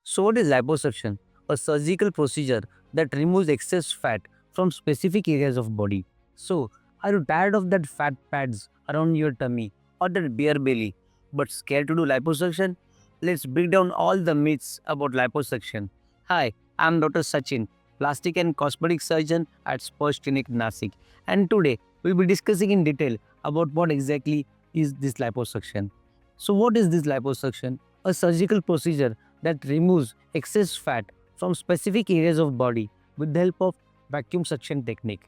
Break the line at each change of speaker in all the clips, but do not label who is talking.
So, what is liposuction? A surgical procedure that removes excess fat from specific areas of body. So, are you tired of that fat pads around your tummy or that bare belly, but scared to do liposuction? Let's break down all the myths about liposuction. Hi, I'm Dr. Sachin, plastic and cosmetic surgeon at Sparsh Clinic Nashik, and today we'll be discussing in detail about what exactly is this liposuction. So, what is this liposuction? A surgical procedure that removes excess fat from specific areas of body with the help of vacuum suction technique.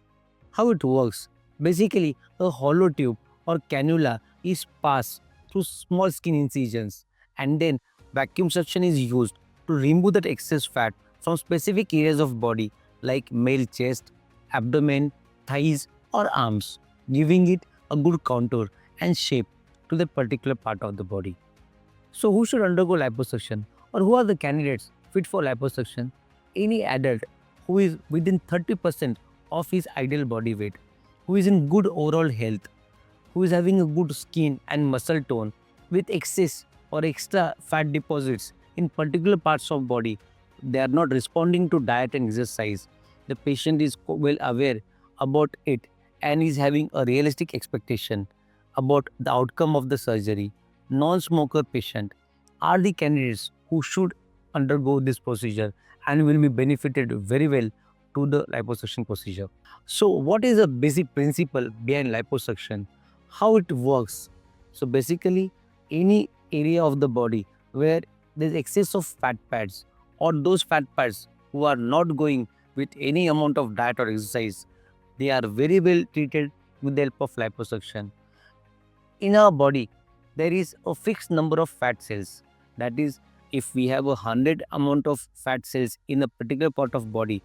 How it works? Basically, a hollow tube or cannula is passed through small skin incisions, and then vacuum suction is used to remove that excess fat from specific areas of body like male chest, abdomen, thighs or arms, giving it a good contour and shape to the particular part of the body. So, who should undergo liposuction, or who are the candidates fit for liposuction? Any adult who is within 30% of his ideal body weight, who is in good overall health, who is having a good skin and muscle tone with excess or extra fat deposits in particular parts of body. They are not responding to diet and exercise. The patient is well aware about it and is having a realistic expectation about the outcome of the surgery. Non-smoker patient are the candidates who should undergo this procedure and will be benefited very well to the liposuction procedure. So, what is the basic principle behind liposuction? How it works? So, basically, any area of the body where there is excess of fat pads or those fat pads who are not going with any amount of diet or exercise, they are very well treated with the help of liposuction. In our body, there is a fixed number of fat cells. That is, if we have 100 amount of fat cells in a particular part of body,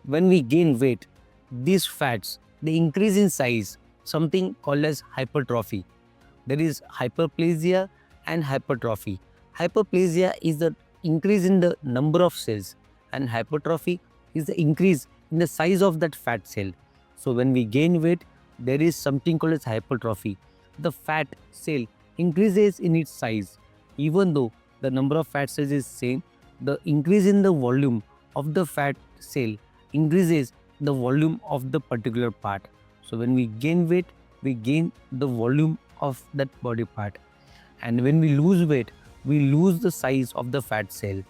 when we gain weight, these fats they increase in size, something called as hypertrophy. There is hyperplasia and hypertrophy. Hyperplasia is the increase in the number of cells, and hypertrophy is the increase in the size of that fat cell. So when we gain weight, there is something called as hypertrophy. The fat cell increases in its size, even though the number of fat cells is same. The increase in the volume of the fat cell increases the volume of the particular part. So when we gain weight, we gain the volume of that body part, and when we lose weight, we lose the size of the fat cell.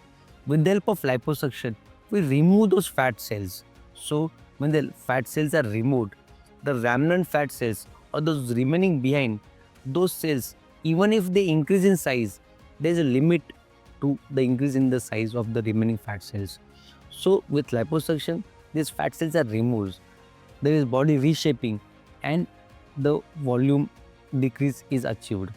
With the help of liposuction, we remove those fat cells. So when the fat cells are removed, the remnant fat cells or those remaining behind, those cells, even if they increase in size, there is a limit to the increase in the size of the remaining fat cells. So with liposuction, these fat cells are removed. There is body reshaping and the volume decrease is achieved.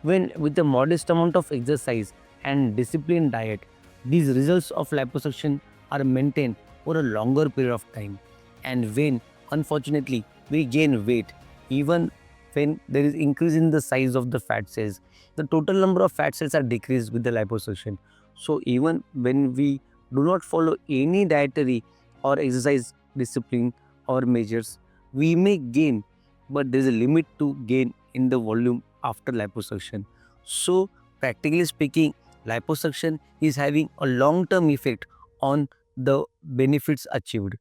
When with a modest amount of exercise and disciplined diet, these results of liposuction are maintained for a longer period of time. And when unfortunately we gain weight, even when there is increase in the size of the fat cells, the total number of fat cells are decreased with the liposuction. So even when we do not follow any dietary or exercise discipline or measures, we may gain, but there is a limit to gain in the volume after liposuction. So, practically speaking, liposuction is having a long term effect on the benefits achieved.